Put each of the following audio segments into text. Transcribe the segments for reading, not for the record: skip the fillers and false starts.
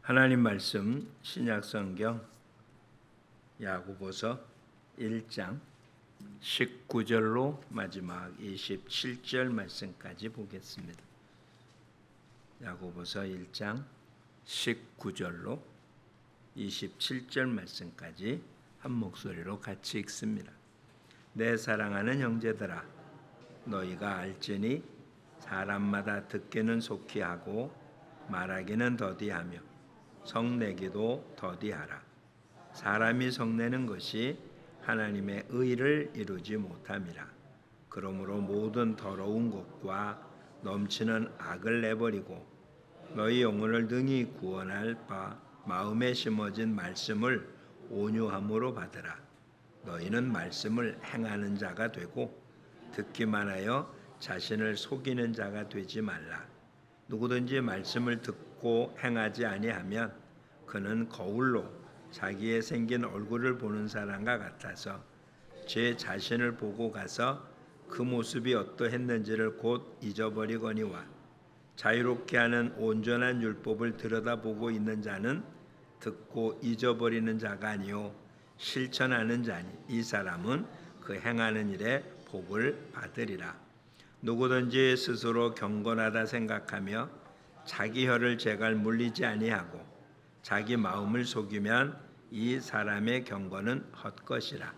하나님 말씀 신약성경 야고보서 1장 19절로 마지막 27절 말씀까지 보겠습니다. 야고보서 1장 19절로 27절 말씀까지 한 목소리로 같이 읽습니다. 내 사랑하는 형제들아, 너희가 알지니 사람마다 듣기는 속히 하고 말하기는 더디하며 성내기도 더디하라. 사람이 성내는 것이 하나님의 의를 이루지 못함이라. 그러므로 모든 더러운 것과 넘치는 악을 내버리고 너희 영혼을 능히 구원할 바 마음에 심어진 말씀을 온유함으로 받으라. 너희는 말씀을 행하는 자가 되고 듣기만 하여 자신을 속이는 자가 되지 말라. 누구든지 말씀을 듣고 행하지 아니하면 그는 거울로 자기의 생긴 얼굴을 보는 사람과 같아서 제 자신을 보고 가서 그 모습이 어떠했는지를 곧 잊어버리거니와, 자유롭게 하는 온전한 율법을 들여다보고 있는 자는 듣고 잊어버리는 자가 아니요 실천하는 자니 이 사람은 그 행하는 일에 복을 받으리라. 누구든지 스스로 경건하다 생각하며 자기 혀를 제갈 물리지 아니하고 자기 마음을 속이면 이 사람의 경건은 헛것이라.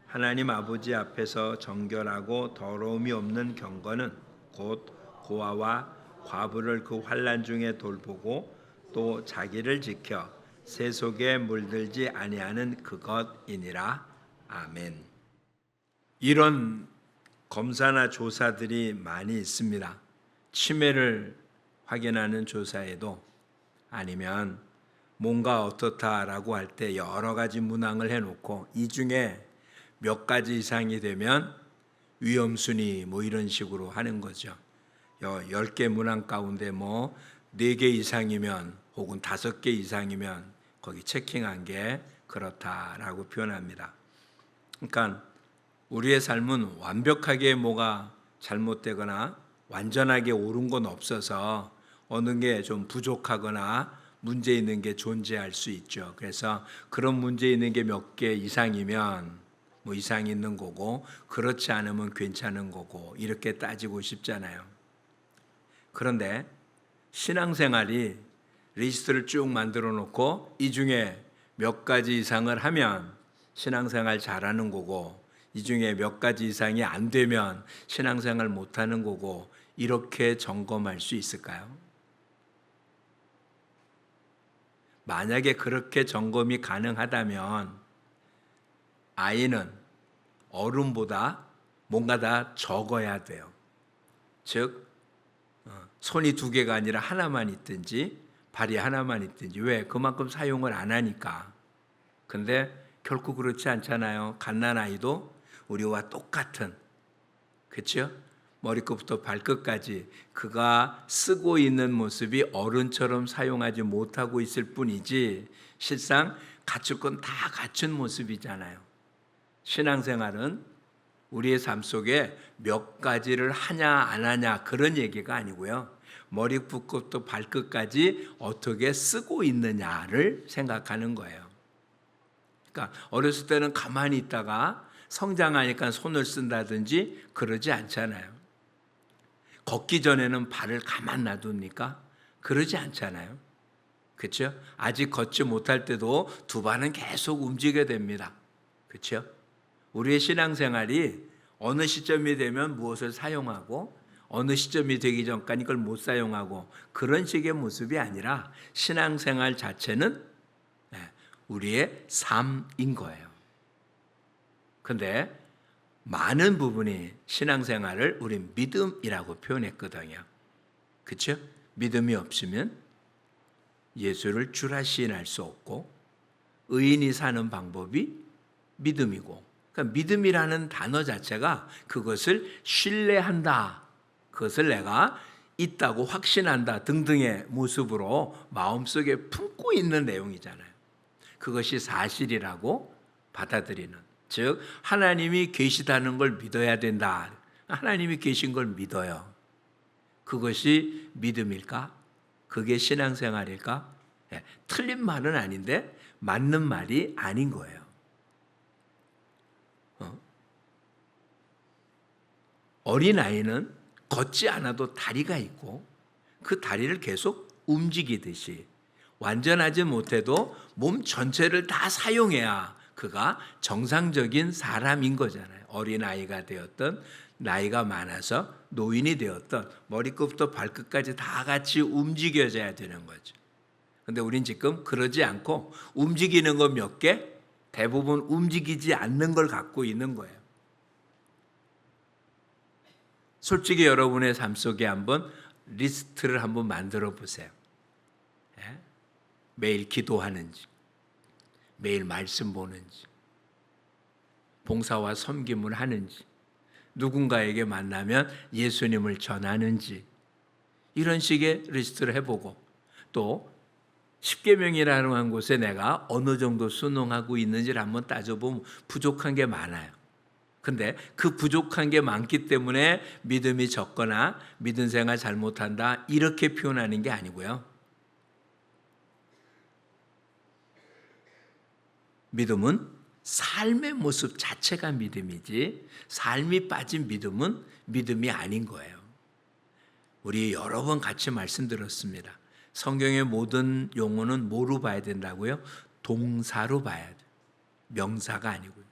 하나님 아버지 앞에서 정결하고 더러움이 없는 경건은 곧 고아와 과부를 그 환난 중에 돌보고 또 자기를 지켜 새 속에 물들지 아니하는 그것이니라. 아멘. 이런 검사나 조사들이 많이 있습니다. 치매를 확인하는 조사에도 아니면 뭔가 어떻다라고 할 때 여러 가지 문항을 해놓고 이 중에 몇 가지 이상이 되면 위험순위 이런 식으로 하는 거죠. 10개 문항 가운데 4개 이상이면 혹은 5개 이상이면 거기 체킹한 게 그렇다라고 표현합니다. 그러니까 우리의 삶은 완벽하게 뭐가 잘못되거나 완전하게 옳은 건 없어서 어느 게 좀 부족하거나 문제 있는 게 존재할 수 있죠. 그래서 그런 문제 있는 게 몇 개 이상이면 이상 있는 거고, 그렇지 않으면 괜찮은 거고, 이렇게 따지고 싶잖아요. 그런데 신앙생활이 리스트를 쭉 만들어 놓고 이 중에 몇 가지 이상을 하면 신앙생활 잘하는 거고, 이 중에 몇 가지 이상이 안 되면 신앙생활 못하는 거고, 이렇게 점검할 수 있을까요? 만약에 그렇게 점검이 가능하다면 아이는 어른보다 뭔가 다 적어야 돼요. 즉 손이 2개가 아니라 하나만 있든지 발이 하나만 있든지. 왜? 그만큼 사용을 안 하니까. 근데 결코 그렇지 않잖아요. 갓난아이도 우리와 똑같은, 그렇죠? 머리끝부터 발끝까지 그가 쓰고 있는 모습이 어른처럼 사용하지 못하고 있을 뿐이지 실상 갖출 건 다 갖춘 모습이잖아요. 신앙생활은 우리의 삶 속에 몇 가지를 하냐 안 하냐 그런 얘기가 아니고요. 머리끝부터 발끝까지 어떻게 쓰고 있느냐를 생각하는 거예요. 그러니까 어렸을 때는 가만히 있다가 성장하니까 손을 쓴다든지 그러지 않잖아요. 걷기 전에는 발을 가만 놔둡니까? 그러지 않잖아요. 그렇죠? 아직 걷지 못할 때도 2 발은 계속 움직여야 됩니다. 그렇죠? 우리의 신앙생활이 어느 시점이 되면 무엇을 사용하고 어느 시점이 되기 전까지 이걸 못 사용하고 그런 식의 모습이 아니라 신앙생활 자체는 우리의 삶인 거예요. 그런데 많은 부분이 신앙생활을 우리 믿음이라고 표현했거든요. 그렇죠? 믿음이 없으면 예수를 주라 시인할 수 없고 의인이 사는 방법이 믿음이고, 그러니까 믿음이라는 단어 자체가 그것을 신뢰한다, 그것을 내가 있다고 확신한다 등등의 모습으로 마음속에 품고 있는 내용이잖아요. 그것이 사실이라고 받아들이는, 즉 하나님이 계시다는 걸 믿어야 된다. 하나님이 계신 걸 믿어요. 그것이 믿음일까? 그게 신앙생활일까? 예, 틀린 말은 아닌데 맞는 말이 아닌 거예요. 어린아이는 걷지 않아도 다리가 있고 그 다리를 계속 움직이듯이 완전하지 못해도 몸 전체를 다 사용해야 그가 정상적인 사람인 거잖아요. 어린아이가 되었던 나이가 많아서 노인이 되었던 머리끝부터 발끝까지 다 같이 움직여져야 되는 거죠. 근데 우린 지금 그러지 않고 움직이는 거 몇 개, 대부분 움직이지 않는 걸 갖고 있는 거예요. 솔직히 여러분의 삶 속에 한번 리스트를 한번 만들어 보세요. 예? 매일 기도하는지, 매일 말씀 보는지, 봉사와 섬김을 하는지, 누군가에게 만나면 예수님을 전하는지, 이런 식의 리스트를 해보고, 또 십계명이라는 한 곳에 내가 어느 정도 순응하고 있는지를 한번 따져보면 부족한 게 많아요. 근데 그 부족한 게 많기 때문에 믿음이 적거나 믿음 생활 잘못한다 이렇게 표현하는 게 아니고요. 믿음은 삶의 모습 자체가 믿음이지 삶이 빠진 믿음은 믿음이 아닌 거예요. 우리 여러 번 같이 말씀드렸습니다. 성경의 모든 용어는 뭐로 봐야 된다고요? 동사로 봐야 돼요. 명사가 아니고요.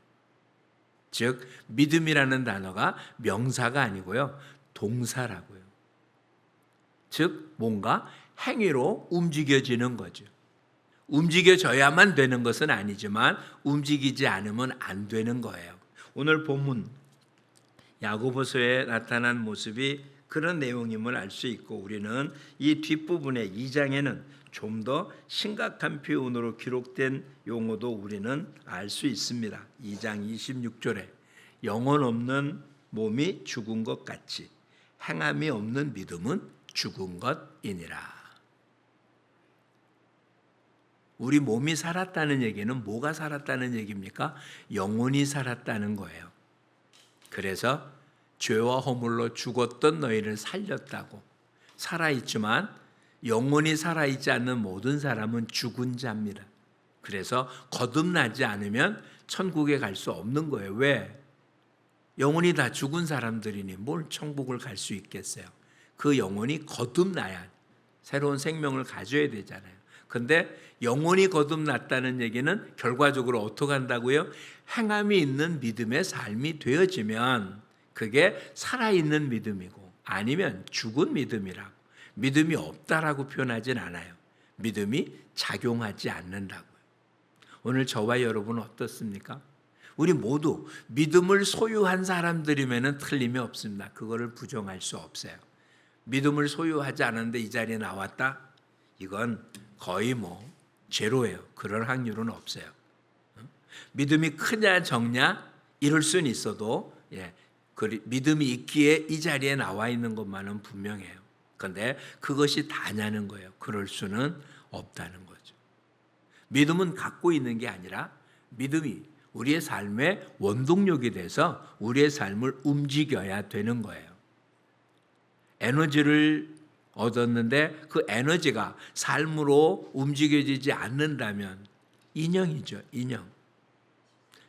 즉 믿음이라는 단어가 명사가 아니고요. 동사라고요. 즉 뭔가 행위로 움직여지는 거죠. 움직여져야만 되는 것은 아니지만 움직이지 않으면 안 되는 거예요. 오늘 본문 야고보서에 나타난 모습이 그런 내용임을 알 수 있고 우리는 이 뒷부분의 2장에는 좀 더 심각한 표현으로 기록된 용어도 우리는 알 수 있습니다. 2장 26절에 영혼 없는 몸이 죽은 것 같이 행함이 없는 믿음은 죽은 것이니라. 우리 몸이 살았다는 얘기는 뭐가 살았다는 얘기입니까? 영혼이 살았다는 거예요. 그래서 죄와 허물로 죽었던 너희를 살렸다고. 살아있지만 영혼이 살아있지 않는 모든 사람은 죽은 자입니다. 그래서 거듭나지 않으면 천국에 갈 수 없는 거예요. 왜? 영혼이 다 죽은 사람들이니 뭘 천국을 갈 수 있겠어요? 그 영혼이 거듭나야 새로운 생명을 가져야 되잖아요. 근데 영혼이 거듭났다는 얘기는 결과적으로 어떻게 한다고요? 행함이 있는 믿음의 삶이 되어지면 그게 살아있는 믿음이고 아니면 죽은 믿음이라고. 믿음이 없다라고 표현하진 않아요. 믿음이 작용하지 않는다고요. 오늘 저와 여러분은 어떻습니까? 우리 모두 믿음을 소유한 사람들이면 틀림이 없습니다. 그거를 부정할 수 없어요. 믿음을 소유하지 않았는데 이 자리에 나왔다? 이건 거의 제로예요. 그럴 확률은 없어요. 믿음이 크냐 적냐 이럴 수는 있어도 믿음이 있기에 이 자리에 나와 있는 것만은 분명해요. 그런데 그것이 다냐는 거예요. 그럴 수는 없다는 거죠. 믿음은 갖고 있는 게 아니라 믿음이 우리의 삶의 원동력이 돼서 우리의 삶을 움직여야 되는 거예요. 에너지를 얻었는데 그 에너지가 삶으로 움직여지지 않는다면 인형이죠. 인형.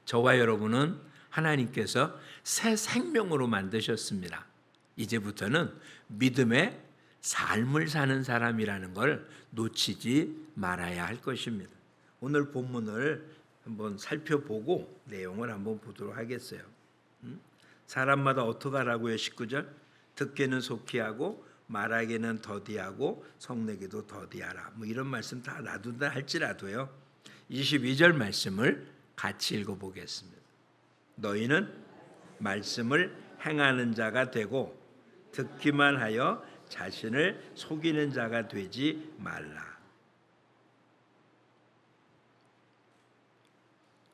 저와 여러분은 하나님께서 새 생명으로 만드셨습니다. 이제부터는 믿음의 삶을 사는 사람이라는 걸 놓치지 말아야 할 것입니다. 오늘 본문을 한번 살펴보고 내용을 한번 보도록 하겠어요. 사람마다 어떻게 하라고요? 19절 듣기는 속히 하고 말하기는 더디하고 성내기도 더디하라. 이런 말씀 다 놔둔다 할지라도요. 22절 말씀을 같이 읽어보겠습니다. 너희는 말씀을 행하는 자가 되고 듣기만 하여 자신을 속이는 자가 되지 말라.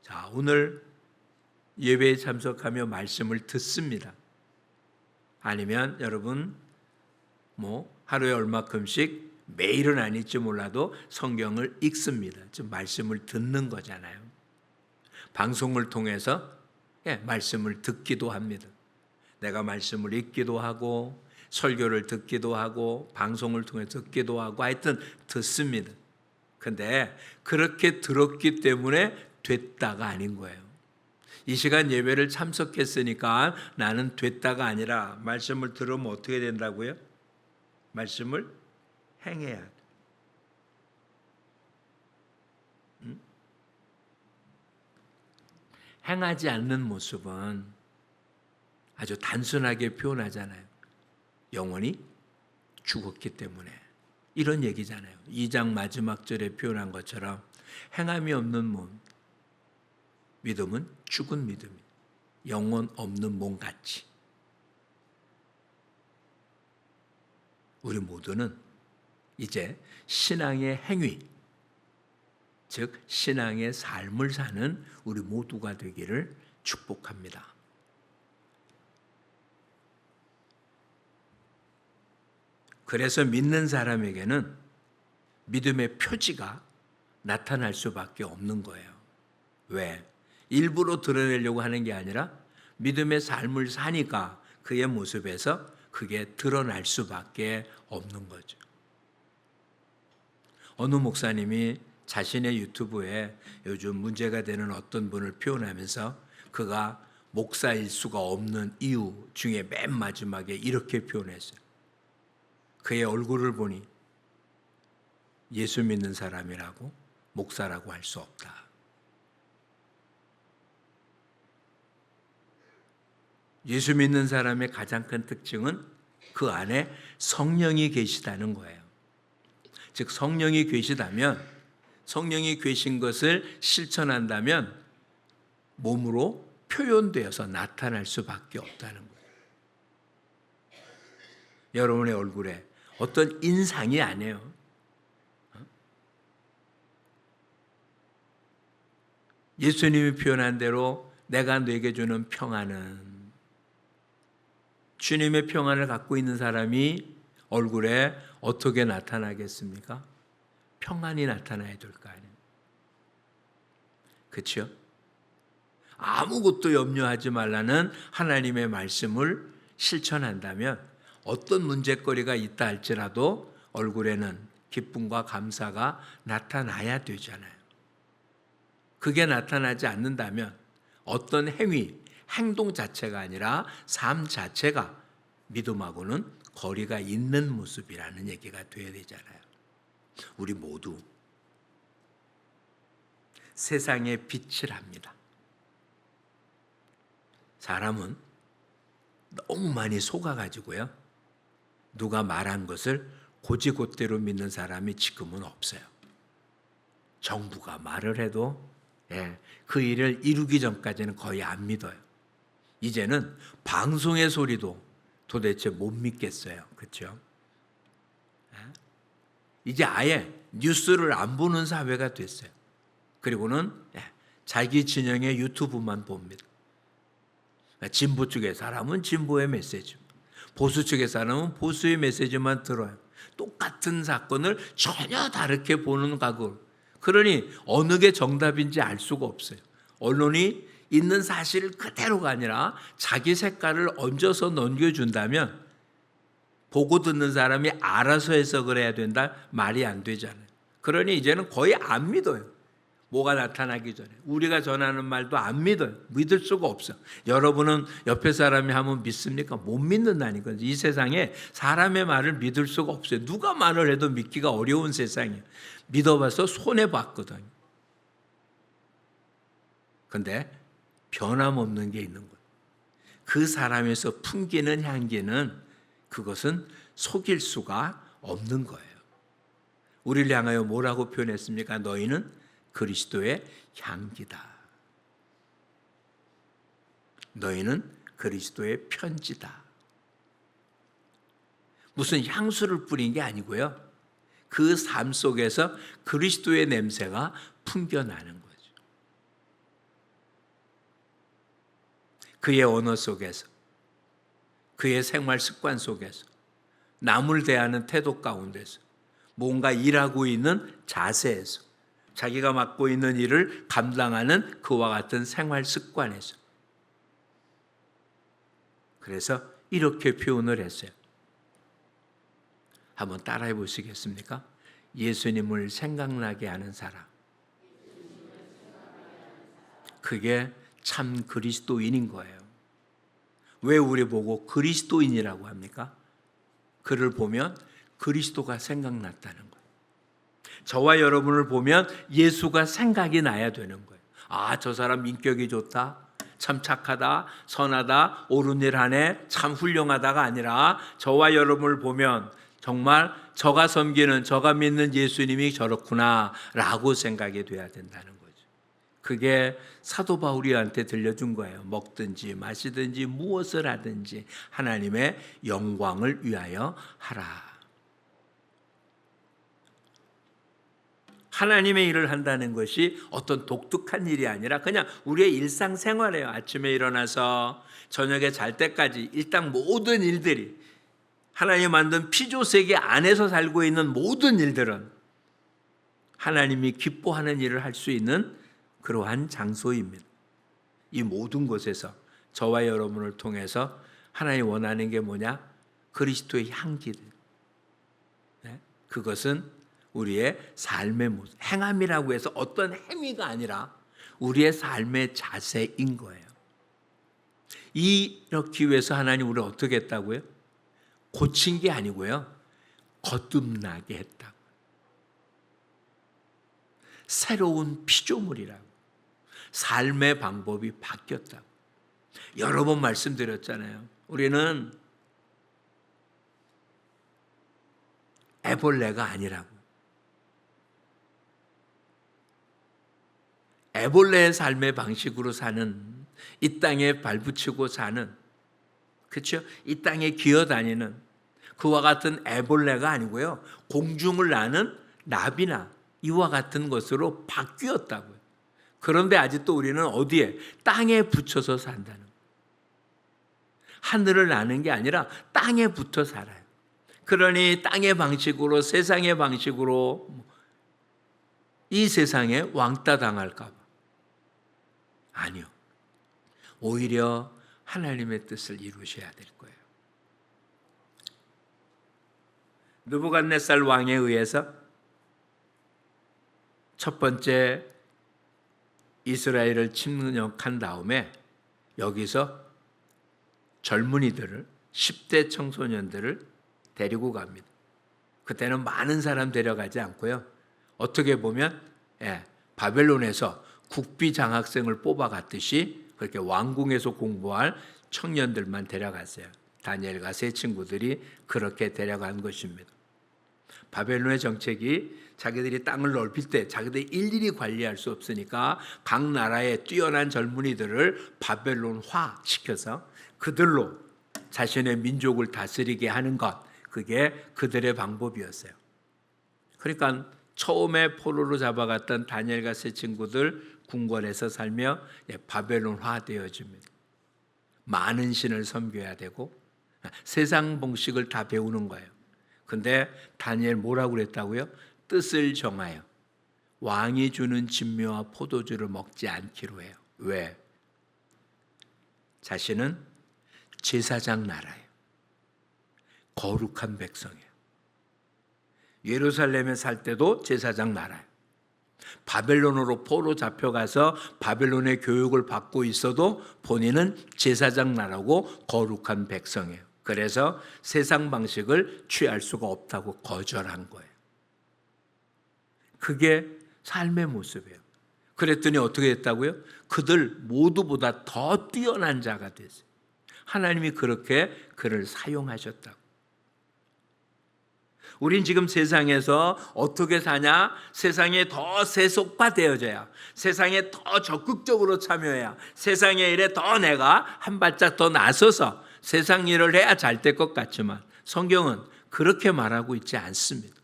자, 오늘 예배에 참석하며 말씀을 듣습니다. 아니면 여러분 하루에 얼마큼씩 매일은 아닐지 몰라도 성경을 읽습니다. 좀 말씀을 듣는 거잖아요. 방송을 통해서 말씀을 듣기도 합니다. 내가 말씀을 읽기도 하고 설교를 듣기도 하고 방송을 통해 듣기도 하고 하여튼 듣습니다. 근데 그렇게 들었기 때문에 됐다가 아닌 거예요. 이 시간 예배를 참석했으니까 나는 됐다가 아니라 말씀을 들으면 어떻게 된다고요? 말씀을 행해야 돼. 행하지 않는 모습은 아주 단순하게 표현하잖아요. 영혼이 죽었기 때문에. 이런 얘기잖아요. 2장 마지막 절에 표현한 것처럼 행함이 없는 몸, 믿음은 죽은 믿음이 영혼 없는 몸 같이. 우리 모두는 이제 신앙의 행위, 즉 신앙의 삶을 사는 우리 모두가 되기를 축복합니다. 그래서 믿는 사람에게는 믿음의 표지가 나타날 수밖에 없는 거예요. 왜? 일부러 드러내려고 하는 게 아니라 믿음의 삶을 사니까 그의 모습에서 그게 드러날 수밖에 없는 거죠. 어느 목사님이 자신의 유튜브에 요즘 문제가 되는 어떤 분을 표현하면서 그가 목사일 수가 없는 이유 중에 맨 마지막에 이렇게 표현했어요. 그의 얼굴을 보니 예수 믿는 사람이라고 목사라고 할 수 없다. 예수 믿는 사람의 가장 큰 특징은 그 안에 성령이 계시다는 거예요. 즉 성령이 계시다면, 성령이 계신 것을 실천한다면 몸으로 표현되어서 나타날 수밖에 없다는 거예요. 여러분의 얼굴에 어떤 인상이 아니에요. 예수님이 표현한 대로 내가 네게 주는 평안은, 주님의 평안을 갖고 있는 사람이 얼굴에 어떻게 나타나겠습니까? 평안이 나타나야 될 거 아니에요. 그렇죠? 아무것도 염려하지 말라는 하나님의 말씀을 실천한다면 어떤 문제거리가 있다 할지라도 얼굴에는 기쁨과 감사가 나타나야 되잖아요. 그게 나타나지 않는다면 어떤 행위, 행동 자체가 아니라 삶 자체가 믿음하고는 거리가 있는 모습이라는 얘기가 돼야 되잖아요. 우리 모두 세상의 빛을 합니다. 사람은 너무 많이 속아가지고요. 누가 말한 것을 곧이곧대로 믿는 사람이 지금은 없어요. 정부가 말을 해도 그 일을 이루기 전까지는 거의 안 믿어요. 이제는 방송의 소리도 도대체 못 믿겠어요. 그렇죠? 이제 아예 뉴스를 안 보는 사회가 됐어요. 그리고는 자기 진영의 유튜브만 봅니다. 진보 쪽의 사람은 진보의 메시지, 보수 쪽의 사람은 보수의 메시지만 들어요. 똑같은 사건을 전혀 다르게 보는 각오. 그러니 어느 게 정답인지 알 수가 없어요. 언론이 있는 사실 그대로가 아니라 자기 색깔을 얹어서 넘겨준다면 보고 듣는 사람이 알아서 해석을 해야 된다? 말이 안 되잖아요. 그러니 이제는 거의 안 믿어요. 뭐가 나타나기 전에. 우리가 전하는 말도 안 믿어요. 믿을 수가 없어. 여러분은 옆에 사람이 하면 믿습니까? 못 믿는다니까요. 이 세상에 사람의 말을 믿을 수가 없어요. 누가 말을 해도 믿기가 어려운 세상이에요. 믿어봐서 손해봤거든요. 근데 변함없는 게 있는 거예요. 그 사람에서 풍기는 향기는 그것은 속일 수가 없는 거예요. 우리를 향하여 뭐라고 표현했습니까? 너희는 그리스도의 향기다. 너희는 그리스도의 편지다. 무슨 향수를 뿌린 게 아니고요. 그 삶 속에서 그리스도의 냄새가 풍겨나는 거죠. 그의 언어 속에서, 그의 생활 습관 속에서, 남을 대하는 태도 가운데서, 뭔가 일하고 있는 자세에서, 자기가 맡고 있는 일을 감당하는 그와 같은 생활 습관에서. 그래서 이렇게 표현을 했어요. 한번 따라해 보시겠습니까? 예수님을 생각나게 하는 사람, 그게 참 그리스도인인 거예요. 왜 우리 보고 그리스도인이라고 합니까? 그를 보면 그리스도가 생각났다는 거예요. 저와 여러분을 보면 예수가 생각이 나야 되는 거예요. 아, 저 사람 인격이 좋다, 참 착하다, 선하다, 옳은 일 하네, 참 훌륭하다가 아니라 저와 여러분을 보면 정말 저가 섬기는, 저가 믿는 예수님이 저렇구나 라고 생각이 돼야 된다는 거죠. 그게 사도 바울이한테 들려준 거예요. 먹든지 마시든지 무엇을 하든지 하나님의 영광을 위하여 하라. 하나님의 일을 한다는 것이 어떤 독특한 일이 아니라 그냥 우리의 일상생활이에요. 아침에 일어나서 저녁에 잘 때까지 일단 모든 일들이 하나님 만든 피조세계 안에서 살고 있는 모든 일들은 하나님이 기뻐하는 일을 할 수 있는 그러한 장소입니다. 이 모든 곳에서 저와 여러분을 통해서 하나님이 원하는 게 뭐냐? 그리스도의 향기들. 그것은 우리의 삶의 모습, 행함이라고 해서 어떤 행위가 아니라 우리의 삶의 자세인 거예요. 이렇게 위해서 하나님 우리를 어떻게 했다고요? 고친 게 아니고요, 거듭나게 했다고. 새로운 피조물이라고. 삶의 방법이 바뀌었다고. 여러 번 말씀드렸잖아요. 우리는 애벌레가 아니라고. 애벌레의 삶의 방식으로 사는, 이 땅에 발붙이고 사는, 그렇죠? 이 땅에 기어다니는 그와 같은 애벌레가 아니고요, 공중을 나는 나비나 이와 같은 것으로 바뀌었다고요. 그런데 아직도 우리는 어디에? 땅에 붙여서 산다는 거예요. 하늘을 나는 게 아니라 땅에 붙어 살아요. 그러니 땅의 방식으로, 세상의 방식으로 이 세상에 왕따 당할까 봐. 아니요. 오히려 하나님의 뜻을 이루셔야 될 거예요. 느부갓네살 왕에 의해서 첫 번째 이스라엘을 침략한 다음에 여기서 젊은이들을, 10대 청소년들을 데리고 갑니다. 그때는 많은 사람 데려가지 않고요, 어떻게 보면 바벨론에서 국비 장학생을 뽑아갔듯이 그렇게 왕궁에서 공부할 청년들만 데려갔어요. 다니엘과 세 친구들이 그렇게 데려간 것입니다. 바벨론의 정책이 자기들이 땅을 넓힐 때 자기들이 일일이 관리할 수 없으니까 각 나라의 뛰어난 젊은이들을 바벨론화 시켜서 그들로 자신의 민족을 다스리게 하는 것, 그게 그들의 방법이었어요. 그러니까 처음에 포로로 잡아갔던 다니엘과 세 친구들 궁궐에서 살며 바벨론화 되어집니다. 많은 신을 섬겨야 되고 세상 방식을 다 배우는 거예요. 근데 다니엘 뭐라고 그랬다고요? 뜻을 정하여 왕이 주는 진미와 포도주를 먹지 않기로 해요. 왜? 자신은 제사장 나라예요. 거룩한 백성이에요. 예루살렘에 살 때도 제사장 나라예요. 바벨론으로 포로 잡혀가서 바벨론의 교육을 받고 있어도 본인은 제사장 나라고 거룩한 백성이에요. 그래서 세상 방식을 취할 수가 없다고 거절한 거예요. 그게 삶의 모습이에요. 그랬더니 어떻게 됐다고요? 그들 모두보다 더 뛰어난 자가 됐어요. 하나님이 그렇게 그를 사용하셨다고. 우린 지금 세상에서 어떻게 사냐? 세상에 더 세속화되어져야, 세상에 더 적극적으로 참여해야, 세상의 일에 더 내가 한 발짝 더 나서서 세상 일을 해야 잘 될 것 같지만 성경은 그렇게 말하고 있지 않습니다.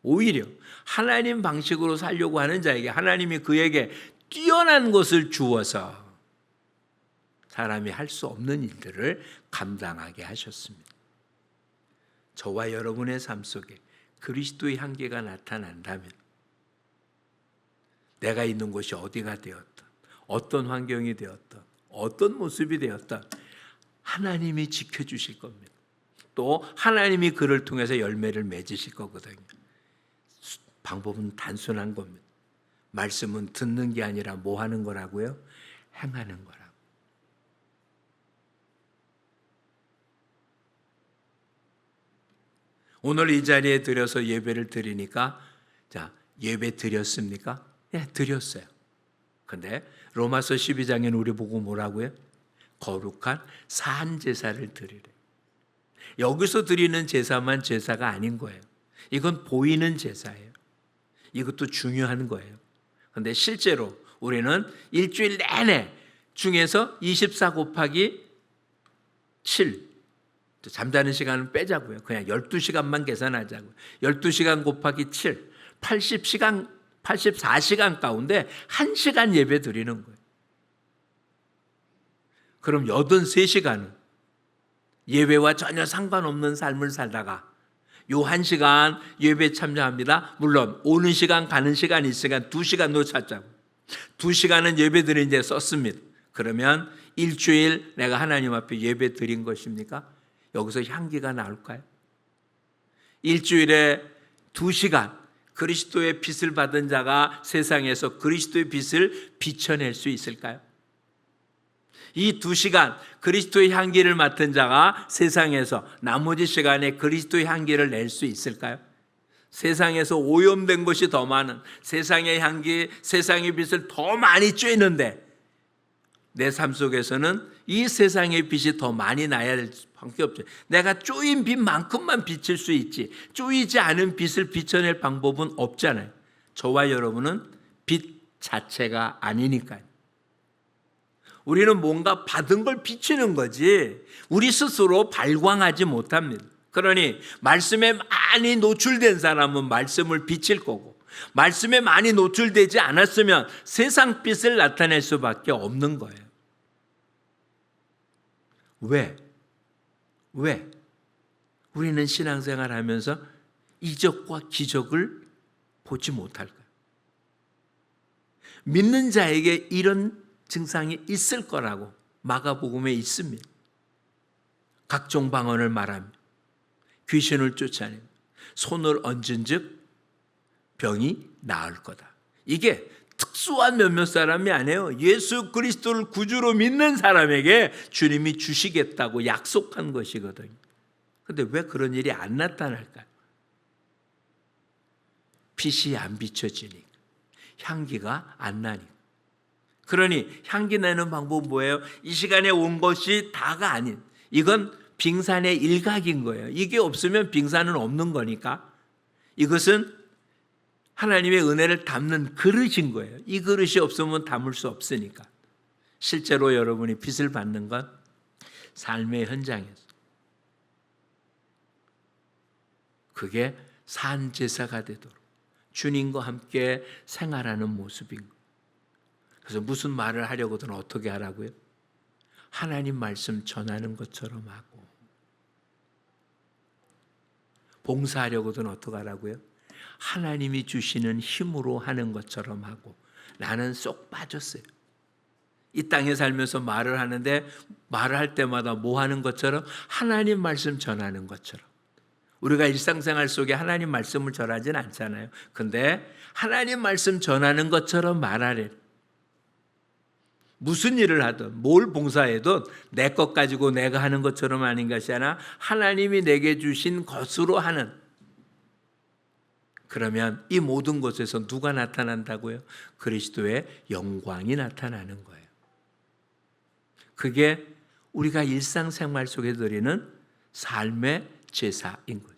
오히려 하나님 방식으로 살려고 하는 자에게 하나님이 그에게 뛰어난 것을 주어서 사람이 할 수 없는 일들을 감당하게 하셨습니다. 저와 여러분의 삶 속에 그리스도의 향기가 나타난다면 내가 있는 곳이 어디가 되었든, 어떤 환경이 되었든, 어떤 모습이 되었든 하나님이 지켜주실 겁니다. 또 하나님이 그를 통해서 열매를 맺으실 거거든요. 방법은 단순한 겁니다. 말씀은 듣는 게 아니라 뭐 하는 거라고요? 행하는 거라고. 오늘 이 자리에 들여서 예배를 드리니까, 자, 예배 드렸습니까? 네, 드렸어요. 근데 로마서 12장에는 우리 보고 뭐라고요? 거룩한 산 제사를 드리래. 여기서 드리는 제사만 제사가 아닌 거예요. 이건 보이는 제사예요. 이것도 중요한 거예요. 근데 실제로 우리는 일주일 내내 중에서 24 곱하기 7, 잠자는 시간은 빼자고요. 그냥 12시간만 계산하자고요. 12시간 곱하기 7, 84시간 가운데 1시간 예배 드리는 거예요. 그럼 83시간은 예배와 전혀 상관없는 삶을 살다가 요 1시간 예배 참여합니다. 물론 오는 시간 가는 시간 있으니까 2시간도 찾자고. 2시간은 예배 드린 데 썼습니다. 그러면 일주일 내가 하나님 앞에 예배 드린 것입니까? 여기서 향기가 나올까요? 일주일에 2시간 그리스도의 빛을 받은 자가 세상에서 그리스도의 빛을 비춰낼 수 있을까요? 이 2시간 그리스도의 향기를 맡은 자가 세상에서 나머지 시간에 그리스도의 향기를 낼 수 있을까요? 세상에서 오염된 것이 더 많은, 세상의 향기, 세상의 빛을 더 많이 쬐는데 내 삶 속에서는 이 세상의 빛이 더 많이 나야 될 수밖에 없죠. 내가 쪼인 빛만큼만 비칠 수 있지 쪼이지 않은 빛을 비춰낼 방법은 없잖아요. 저와 여러분은 빛 자체가 아니니까요. 우리는 뭔가 받은 걸 비추는 거지 우리 스스로 발광하지 못합니다. 그러니 말씀에 많이 노출된 사람은 말씀을 비칠 거고, 말씀에 많이 노출되지 않았으면 세상 빛을 나타낼 수밖에 없는 거예요. 왜? 우리는 신앙생활 하면서 이적과 기적을 보지 못할까요? 믿는 자에게 이런 증상이 있을 거라고 마가복음에 있습니다. 각종 방언을 말하며 귀신을 쫓아내며 손을 얹은 즉 병이 나을 거다. 이게 특수한 몇몇 사람이 아니에요. 예수 그리스도를 구주로 믿는 사람에게 주님이 주시겠다고 약속한 것이거든요. 그런데 왜 그런 일이 안 나타날까요? 빛이 안 비춰지니까, 향기가 안 나니까. 그러니 향기 내는 방법은 뭐예요? 이 시간에 온 것이 다가 아닌, 이건 빙산의 일각인 거예요. 이게 없으면 빙산은 없는 거니까 이것은 하나님의 은혜를 담는 그릇인 거예요. 이 그릇이 없으면 담을 수 없으니까. 실제로 여러분이 빛을 받는 건 삶의 현장에서 그게 산제사가 되도록 주님과 함께 생활하는 모습인 거예요. 그래서 무슨 말을 하려거든 어떻게 하라고요? 하나님 말씀 전하는 것처럼 하고, 봉사하려거든 어떻게 하라고요? 하나님이 주시는 힘으로 하는 것처럼 하고. 나는 쏙 빠졌어요. 이 땅에 살면서 말을 하는데 말을 할 때마다 뭐 하는 것처럼? 하나님 말씀 전하는 것처럼. 우리가 일상생활 속에 하나님 말씀을 전하진 않잖아요. 근데 하나님 말씀 전하는 것처럼 말하래. 무슨 일을 하든 뭘 봉사해도 내 것 가지고 내가 하는 것처럼 하는 것이 아니라 하나님이 내게 주신 것으로 하는. 그러면 이 모든 것에서 누가 나타난다고요? 그리스도의 영광이 나타나는 거예요. 그게 우리가 일상생활 속에 드리는 삶의 제사인 거죠.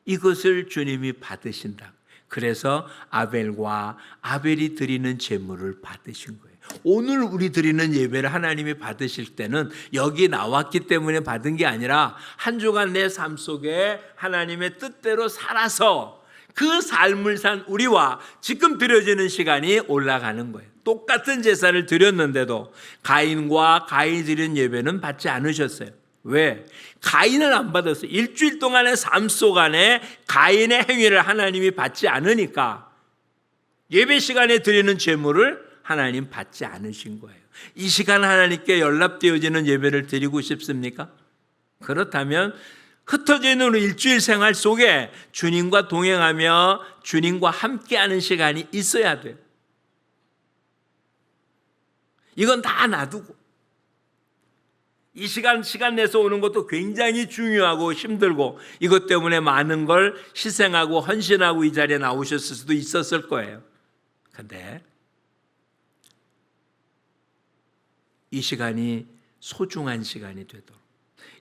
이것을 주님이 받으신다. 그래서 아벨과 아벨이 드리는 제물을 받으신 거예요. 오늘 우리 드리는 예배를 하나님이 받으실 때는 여기 나왔기 때문에 받은 게 아니라 한 주간 내 삶 속에 하나님의 뜻대로 살아서 그 삶을 산 우리와 지금 드려지는 시간이 올라가는 거예요. 똑같은 제사를 드렸는데도 가인과 가인이 드린 예배는 받지 않으셨어요. 왜? 가인은 안 받았어요. 일주일 동안의 삶 속 안에 가인의 행위를 하나님이 받지 않으니까 예배 시간에 드리는 제물을 하나님 받지 않으신 거예요. 이 시간 하나님께 연락되어지는 예배를 드리고 싶습니까? 그렇다면 흩어져 있는 우리 일주일 생활 속에 주님과 동행하며 주님과 함께하는 시간이 있어야 돼요. 이건 다 놔두고 이 시간 내서 오는 것도 굉장히 중요하고 힘들고 이것 때문에 많은 걸 희생하고 헌신하고 이 자리에 나오셨을 수도 있었을 거예요. 그런데 이 시간이 소중한 시간이 되도록,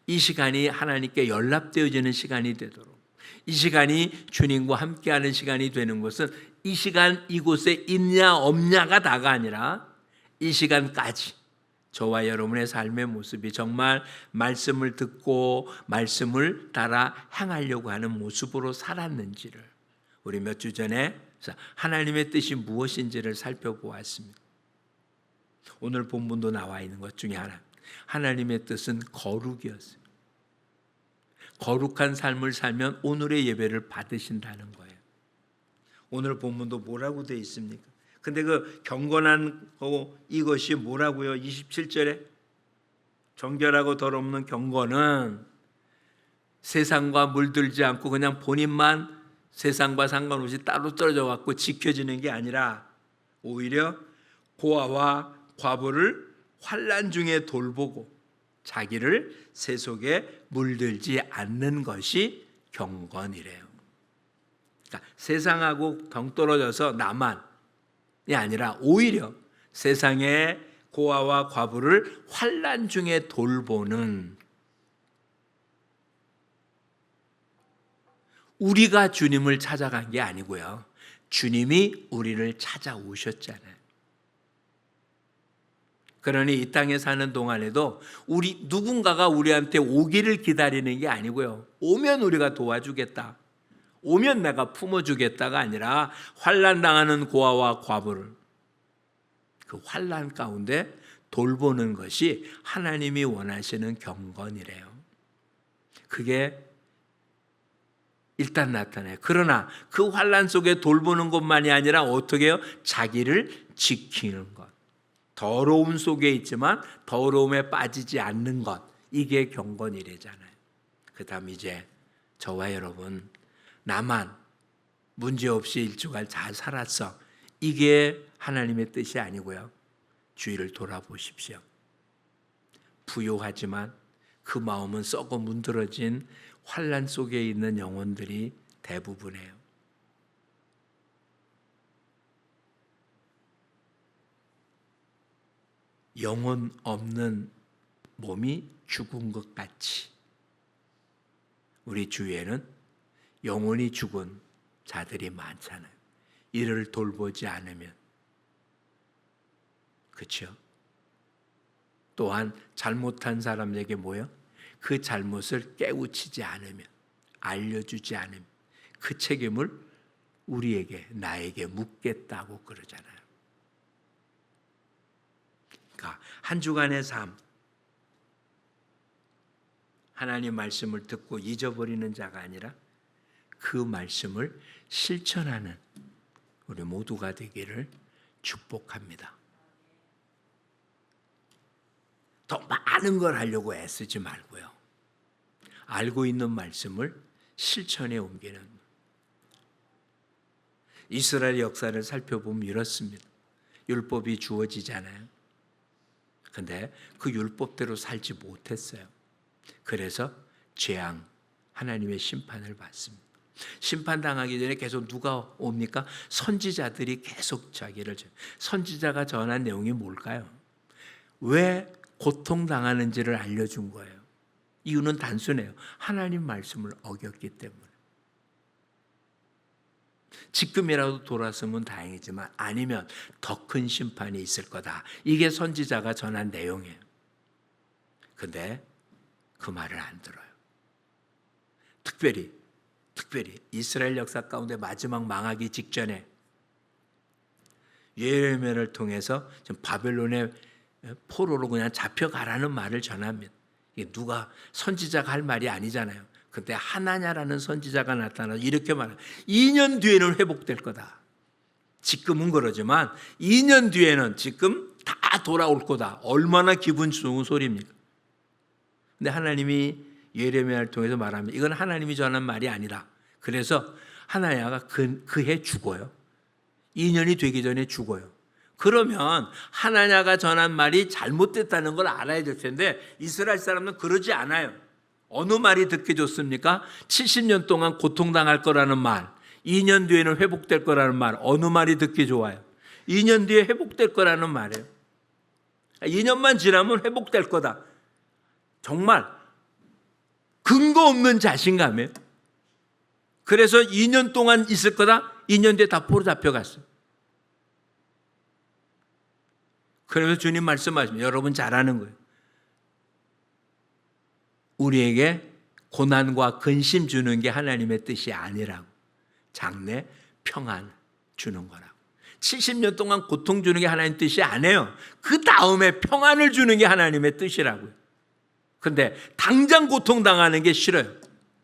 이 시간이 하나님께 연락되어지는 시간이 되도록, 이 시간이 주님과 함께하는 시간이 되는 것은 이 시간 이곳에 있냐 없냐가 다가 아니라 이 시간까지 저와 여러분의 삶의 모습이 정말 말씀을 듣고 말씀을 따라 행하려고 하는 모습으로 살았는지를 우리 몇 주 전에 하나님의 뜻이 무엇인지를 살펴보았습니다. 오늘 본문도 나와 있는 것 중에 하나, 하나님의 뜻은 거룩이었어요. 거룩한 삶을 살면 오늘의 예배를 받으신다는 거예요. 오늘 본문도 뭐라고 되어 있습니까? 근데 그 경건한 이것이 뭐라고요? 27절에 정결하고 더럽는 경건은 세상과 물들지 않고 그냥 본인만 세상과 상관없이 따로 떨어져 갖고 지켜지는 게 아니라 오히려 고아와 과부를 환난 중에 돌보고 자기를 세속에 물들지 않는 것이 경건이래요. 그러니까 세상하고 동떨어져서 나만이 아니라 오히려 세상의 고아와 과부를 환난 중에 돌보는, 우리가 주님을 찾아간 게 아니고요, 주님이 우리를 찾아오셨잖아요. 그러니 이 땅에 사는 동안에도 누군가가 우리한테 오기를 기다리는 게 아니고요, 오면 우리가 도와주겠다, 오면 내가 품어주겠다가 아니라 환난 당하는 고아와 과부를 그 환난 가운데 돌보는 것이 하나님이 원하시는 경건이래요. 그게 일단 나타나요. 그러나 그 환난 속에 돌보는 것만이 아니라 어떻게 해요? 자기를 지키는 것. 더러움 속에 있지만 더러움에 빠지지 않는 것. 이게 경건이래잖아요. 그 다음 이제 저와 여러분, 나만 문제없이 일주일 잘 살았어, 이게 하나님의 뜻이 아니고요, 주위를 돌아보십시오. 부요하지만 그 마음은 썩어 문드러진 환난 속에 있는 영혼들이 대부분이에요. 영혼 없는 몸이 죽은 것 같이 우리 주위에는 영혼이 죽은 자들이 많잖아요. 이를 돌보지 않으면. 그렇죠? 또한 잘못한 사람에게 뭐요? 그 잘못을 깨우치지 않으면, 알려주지 않으면 그 책임을 우리에게, 나에게 묻겠다고 그러잖아요. 그러니까 한 주간의 삶, 하나님 말씀을 듣고 잊어버리는 자가 아니라 그 말씀을 실천하는 우리 모두가 되기를 축복합니다. 더 많은 걸 하려고 애쓰지 말고요, 알고 있는 말씀을 실천에 옮기는. 이스라엘 역사를 살펴보면 이렇습니다. 율법이 주어지잖아요. 그런데 그 율법대로 살지 못했어요. 그래서 재앙, 하나님의 심판을 받습니다. 심판당하기 전에 계속 누가 옵니까? 선지자들이 계속 자기를, 선지자가 전한 내용이 뭘까요? 왜 고통당하는지를 알려준 거예요. 이유는 단순해요. 하나님 말씀을 어겼기 때문에. 지금이라도 돌아서면 다행이지만 아니면 더 큰 심판이 있을 거다. 이게 선지자가 전한 내용이에요. 근데 그 말을 안 들어요. 특별히 이스라엘 역사 가운데 마지막 망하기 직전에 예레미야를 통해서 바벨론의 포로로 그냥 잡혀가라는 말을 전합니다. 이게 누가 선지자가 할 말이 아니잖아요. 그때 하나냐라는 선지자가 나타나서 이렇게 말해요. 2년 뒤에는 회복될 거다. 지금은 그러지만 2년 뒤에는 지금 다 돌아올 거다. 얼마나 기분 좋은 소리입니까? 근데 하나님이 예레미야를 통해서 말하면 이건 하나님이 전한 말이 아니다. 그래서 하나야가 그해 죽어요. 2년이 되기 전에 죽어요. 그러면 하나냐가 전한 말이 잘못됐다는 걸 알아야 될 텐데 이스라엘 사람은 그러지 않아요. 어느 말이 듣기 좋습니까? 70년 동안 고통당할 거라는 말, 2년 뒤에는 회복될 거라는 말, 어느 말이 듣기 좋아요? 2년 뒤에 회복될 거라는 말이에요. 2년만 지나면 회복될 거다. 정말 근거 없는 자신감이에요. 그래서 2년 동안 있을 거다. 2년 뒤에 다 포로 잡혀갔어요. 그러면서 주님 말씀하십니다. 여러분 잘하는 거예요. 우리에게 고난과 근심 주는 게 하나님의 뜻이 아니라고. 장래 평안 주는 거라고. 70년 동안 고통 주는 게 하나님 뜻이 아니에요. 그 다음에 평안을 주는 게 하나님의 뜻이라고요. 근데 당장 고통당하는 게 싫어요.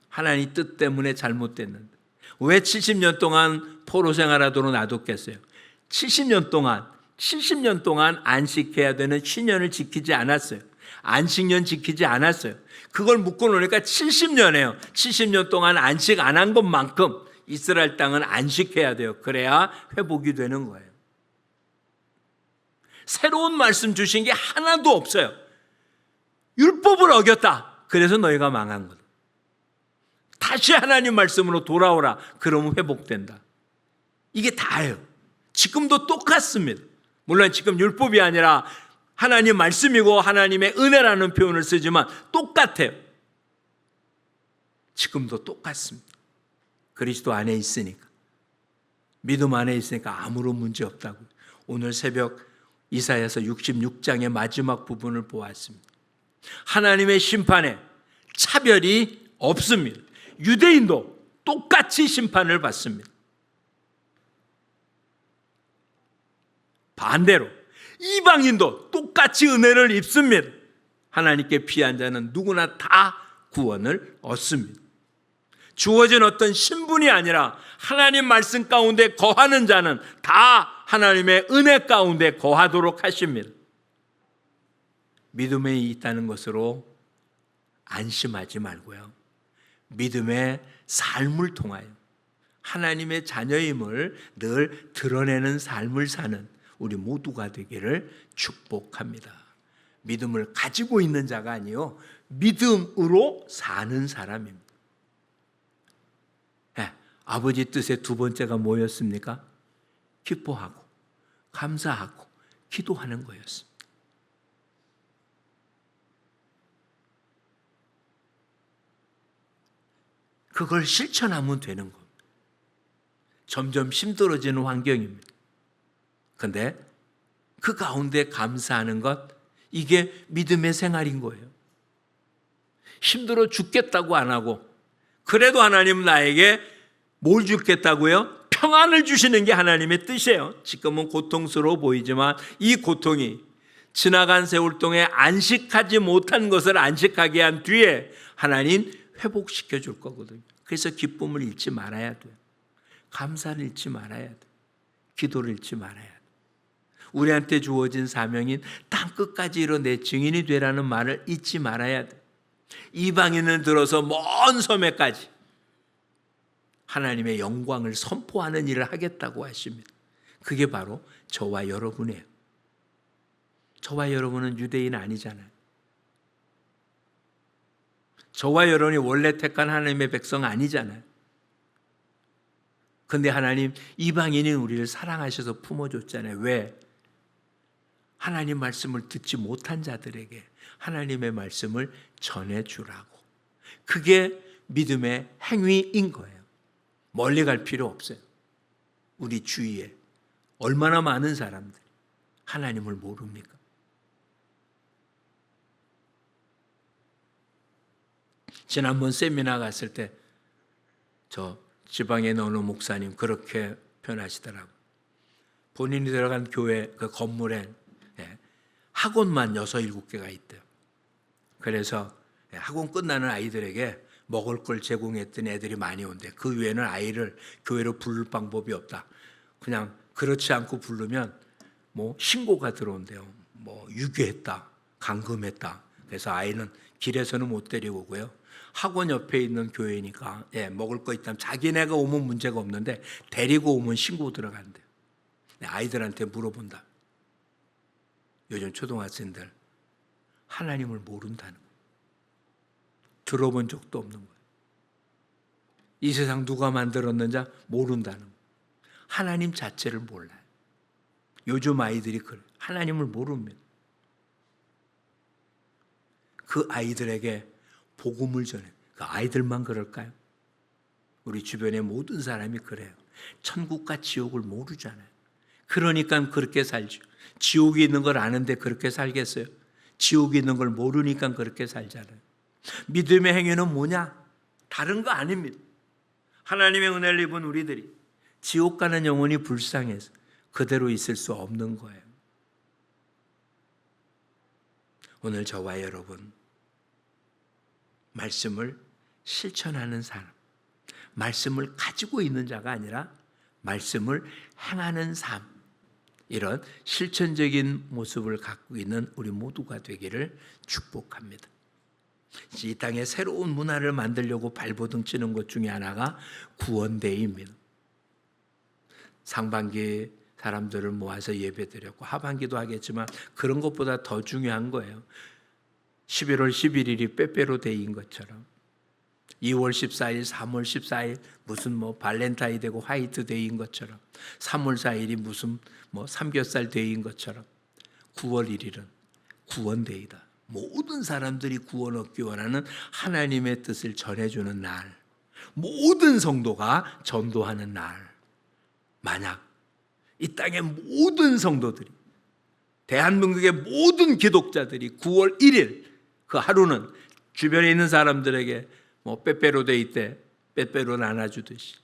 하나님 뜻 때문에 잘못됐는데. 왜 70년 동안 포로 생활하도록 놔뒀겠어요? 70년 동안 안식해야 되는 신년을 지키지 않았어요. 안식년 지키지 않았어요. 그걸 묶어 놓으니까 70년이에요. 70년 동안 안식 안 한 것만큼 이스라엘 땅은 안식해야 돼요. 그래야 회복이 되는 거예요. 새로운 말씀 주신 게 하나도 없어요. 율법을 어겼다. 그래서 너희가 망한 거다. 다시 하나님 말씀으로 돌아오라. 그러면 회복된다. 이게 다예요. 지금도 똑같습니다. 물론 지금 율법이 아니라 하나님 말씀이고 하나님의 은혜라는 표현을 쓰지만 똑같아요. 지금도 똑같습니다. 그리스도 안에 있으니까. 믿음 안에 있으니까 아무런 문제 없다고. 오늘 새벽 이사야서 66장의 마지막 부분을 보았습니다. 하나님의 심판에 차별이 없습니다. 유대인도 똑같이 심판을 받습니다. 반대로 이방인도 똑같이 은혜를 입습니다. 하나님께 피한 자는 누구나 다 구원을 얻습니다. 주어진 어떤 신분이 아니라 하나님 말씀 가운데 거하는 자는 다 하나님의 은혜 가운데 거하도록 하십니다. 믿음에 있다는 것으로 안심하지 말고요. 믿음의 삶을 통하여 하나님의 자녀임을 늘 드러내는 삶을 사는 우리 모두가 되기를 축복합니다. 믿음을 가지고 있는 자가 아니요 믿음으로 사는 사람입니다. 아버지 뜻의 두 번째가 뭐였습니까? 기뻐하고 감사하고 기도하는 거였습니다. 그걸 실천하면 되는 겁니다. 점점 힘들어지는 환경입니다. 그런데 그 가운데 감사하는 것, 이게 믿음의 생활인 거예요. 힘들어 죽겠다고 안 하고 그래도 하나님 나에게 뭘 주겠다고요? 평안을 주시는 게 하나님의 뜻이에요. 지금은 고통스러워 보이지만 이 고통이 지나간 세월 동안 안식하지 못한 것을 안식하게 한 뒤에 하나님 회복시켜 줄 거거든요. 그래서 기쁨을 잃지 말아야 돼요. 감사를 잃지 말아야 돼요. 기도를 잃지 말아야 돼요. 우리한테 주어진 사명인 땅 끝까지 이뤄 내 증인이 되라는 말을 잊지 말아야 돼요. 이방인을 들어서 먼 섬에까지 하나님의 영광을 선포하는 일을 하겠다고 하십니다. 그게 바로 저와 여러분이에요. 저와 여러분은 유대인 아니잖아요. 저와 여러분이 원래 택한 하나님의 백성 아니잖아요. 그런데 하나님 이방인인 우리를 사랑하셔서 품어줬잖아요. 왜? 하나님 말씀을 듣지 못한 자들에게 하나님의 말씀을 전해주라고. 그게 믿음의 행위인 거예요. 멀리 갈 필요 없어요. 우리 주위에 얼마나 많은 사람들이 하나님을 모릅니까? 지난번 세미나 갔을 때 저 지방에 어느 목사님 그렇게 표현하시더라고요. 본인이 들어간 교회 그 건물에 학원만 6, 7개가 있대요. 그래서 학원 끝나는 아이들에게 먹을 걸 제공했더니 애들이 많이 온대. 그 외에는 아이를 교회로 부를 방법이 없다. 그냥 그렇지 않고 부르면 뭐 신고가 들어온대요. 뭐 유괴했다, 감금했다. 그래서 아이는 길에서는 못 데리고 오고요. 학원 옆에 있는 교회니까 먹을 거 있다면 자기네가 오면 문제가 없는데 데리고 오면 신고 들어간대요. 아이들한테 물어본다. 요즘 초등학생들 하나님을 모른다는 거예요. 들어본 적도 없는 거예요. 이 세상 누가 만들었는지 모른다는 거예요. 하나님 자체를 몰라요. 요즘 아이들이 그래요. 하나님을 모릅니다. 그 아이들에게 복음을 전해요. 그 아이들만 그럴까요? 우리 주변의 모든 사람이 그래요. 천국과 지옥을 모르잖아요. 그러니까 그렇게 살죠. 지옥이 있는 걸 아는데 그렇게 살겠어요? 지옥이 있는 걸 모르니까 그렇게 살잖아요. 믿음의 행위는 뭐냐? 다른 거 아닙니다. 하나님의 은혜를 입은 우리들이 지옥 가는 영혼이 불쌍해서 그대로 있을 수 없는 거예요. 오늘 저와 여러분, 말씀을 실천하는 사람, 말씀을 가지고 있는 자가 아니라 말씀을 행하는 삶, 이런 실천적인 모습을 갖고 있는 우리 모두가 되기를 축복합니다. 이 땅에 새로운 문화를 만들려고 발버둥 치는 것 중에 하나가 구원대회입니다. 상반기 사람들을 모아서 예배드렸고 하반기도 하겠지만 그런 것보다 더 중요한 거예요. 11월 11일이 빼빼로 데이인 것처럼 2월 14일, 3월 14일 무슨 발렌타인데이고 화이트 데이인 것처럼 3월 4일이 무슨 삼겹살 데이인 것처럼 9월 1일은 구원 데이다. 모든 사람들이 구원 얻기 원하는 하나님의 뜻을 전해주는 날, 모든 성도가 전도하는 날. 만약 이 땅의 모든 성도들이, 대한민국의 모든 기독자들이 9월 1일 그 하루는 주변에 있는 사람들에게 빼빼로 데이 때 빼빼로 나눠주듯이,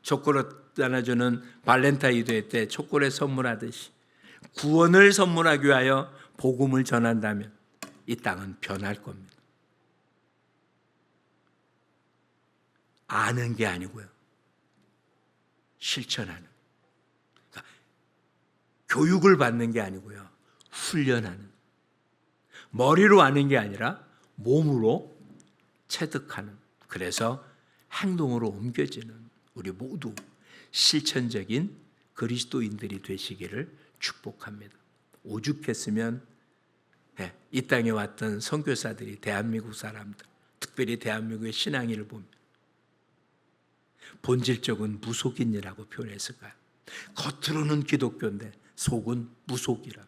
초콜릿 나눠주는 발렌타인 데이 때 초콜릿 선물하듯이 구원을 선물하기 위하여 복음을 전한다면 이 땅은 변할 겁니다. 아는 게 아니고요, 실천하는. 그러니까 교육을 받는 게 아니고요, 훈련하는. 머리로 아는 게 아니라 몸으로 체득하는. 그래서 행동으로 옮겨지는 우리 모두 실천적인 그리스도인들이 되시기를 축복합니다. 오죽했으면 이 땅에 왔던 선교사들이, 대한민국 사람들, 특별히 대한민국의 신앙인을 보면 본질적인 무속인이라고 표현했을까요? 겉으로는 기독교인데 속은 무속이라.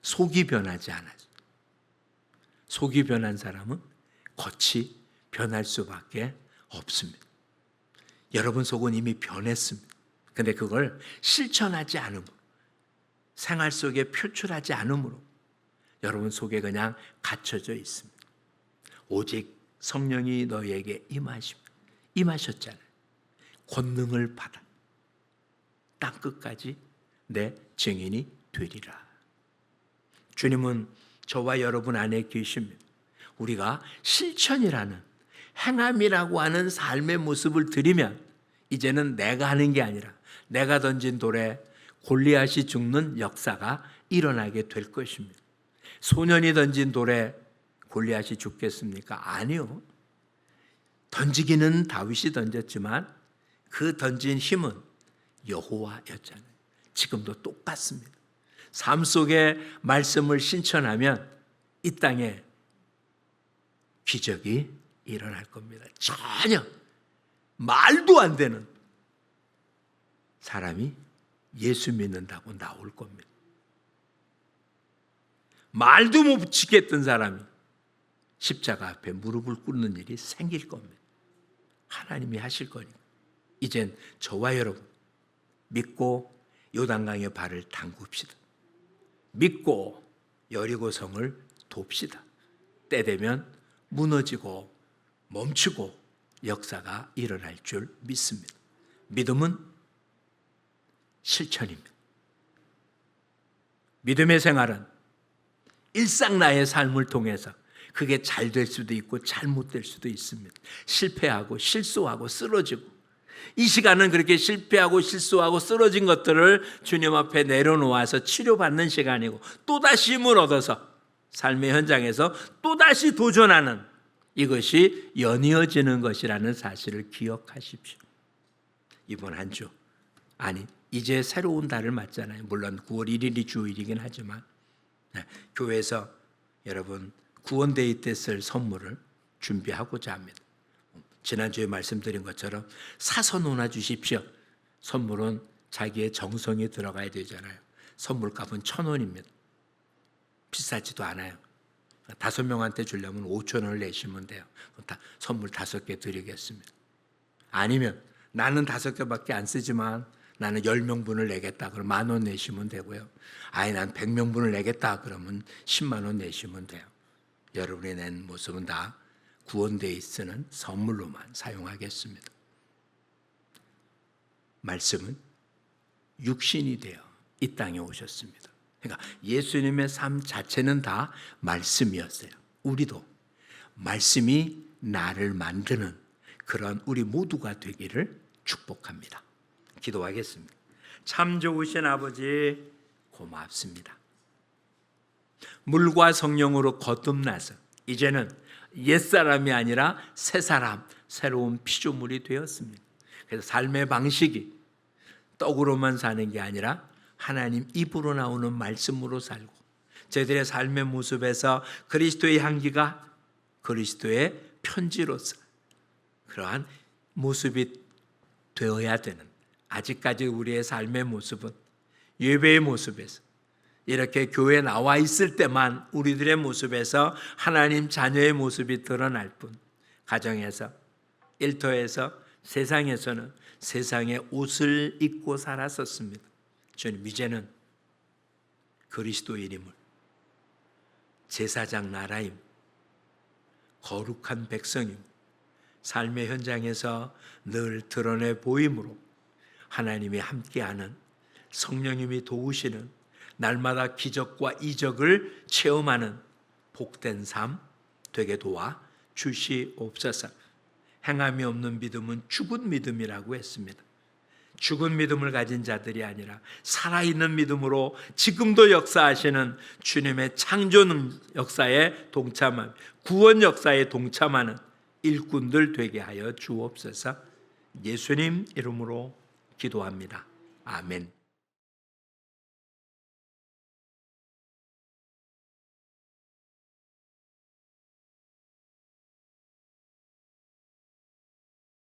속이 변하지 않아요. 속이 변한 사람은 겉이 변할 수밖에 없습니다. 여러분 속은 이미 변했습니다. 근데 그걸 실천하지 않음으로, 생활 속에 표출하지 않음으로 여러분 속에 그냥 갇혀져 있습니다. 오직 성령이 너희에게 임하셨잖아요. 권능을 받아 땅끝까지 내 증인이 되리라. 주님은 저와 여러분 안에 계십니다. 우리가 실천이라는, 행함이라고 하는 삶의 모습을 들이면 이제는 내가 하는 게 아니라 내가 던진 돌에 골리앗이 죽는 역사가 일어나게 될 것입니다. 소년이 던진 돌에 골리앗이 죽겠습니까? 아니요. 던지기는 다윗이 던졌지만 그 던진 힘은 여호와였잖아요. 지금도 똑같습니다. 삶 속에 말씀을 실천하면 이 땅에 기적이 일어날 겁니다. 전혀 말도 안 되는 사람이 예수 믿는다고 나올 겁니다. 말도 못 지켰던 사람이 십자가 앞에 무릎을 꿇는 일이 생길 겁니다. 하나님이 하실 거니까. 이젠 저와 여러분 믿고 요단강에 발을 담굽시다. 믿고 여리고성을 돕시다. 때 되면 무너지고 멈추고 역사가 일어날 줄 믿습니다. 믿음은 실천입니다. 믿음의 생활은 일상 나의 삶을 통해서 그게 잘 될 수도 있고 잘못될 수도 있습니다. 실패하고 실수하고 쓰러지고, 이 시간은 그렇게 실패하고 실수하고 쓰러진 것들을 주님 앞에 내려놓아서 치료받는 시간이고 또다시 힘을 얻어서 삶의 현장에서 또다시 도전하는 이것이 연이어지는 것이라는 사실을 기억하십시오. 이번 한 주, 아니 이제 새로운 달을 맞잖아요. 물론 9월 1일이 주일이긴 하지만 교회에서 여러분 구원데이 때 쓸 선물을 준비하고자 합니다. 지난주에 말씀드린 것처럼 사서 놓아 주십시오. 선물은 자기의 정성이 들어가야 되잖아요. 선물값은 1,000원입니다. 비싸지도 않아요. 5명한테 주려면 5,000원을 내시면 돼요. 선물 5개 드리겠습니다. 아니면 나는 5개밖에 안 쓰지만 나는 10명분을 내겠다. 그럼 10,000원 내시면 되고요. 아니 난 100명분을 내겠다. 그러면 10만 원 내시면 돼요. 여러분이 낸 모습은 다 구원데이 쓰는 선물로만 사용하겠습니다. 말씀은 육신이 되어 이 땅에 오셨습니다. 그러니까 예수님의 삶 자체는 다 말씀이었어요. 우리도 말씀이 나를 만드는 그런 우리 모두가 되기를 축복합니다. 기도하겠습니다. 참 좋으신 아버지 고맙습니다. 물과 성령으로 거듭나서 이제는 옛사람이 아니라 새사람, 새로운 피조물이 되었습니다. 그래서 삶의 방식이 떡으로만 사는 게 아니라 하나님 입으로 나오는 말씀으로 살고 저희들의 삶의 모습에서 그리스도의 향기가 그리스도의 편지로서 그러한 모습이 되어야 되는, 아직까지 우리의 삶의 모습은 예배의 모습에서 이렇게 교회에 나와 있을 때만 우리들의 모습에서 하나님 자녀의 모습이 드러날 뿐, 가정에서, 일터에서, 세상에서는 세상의 옷을 입고 살았었습니다. 주님, 이제는 그리스도인임을, 제사장 나라임, 거룩한 백성임, 삶의 현장에서 늘 드러내 보임으로 하나님이 함께하는, 성령님이 도우시는, 날마다 기적과 이적을 체험하는 복된 삶 되게 도와 주시옵소서. 행함이 없는 믿음은 죽은 믿음이라고 했습니다. 죽은 믿음을 가진 자들이 아니라 살아있는 믿음으로 지금도 역사하시는 주님의 창조 역사에 동참한, 구원 역사에 동참하는 일꾼들 되게 하여 주옵소서. 예수님 이름으로 기도합니다. 아멘.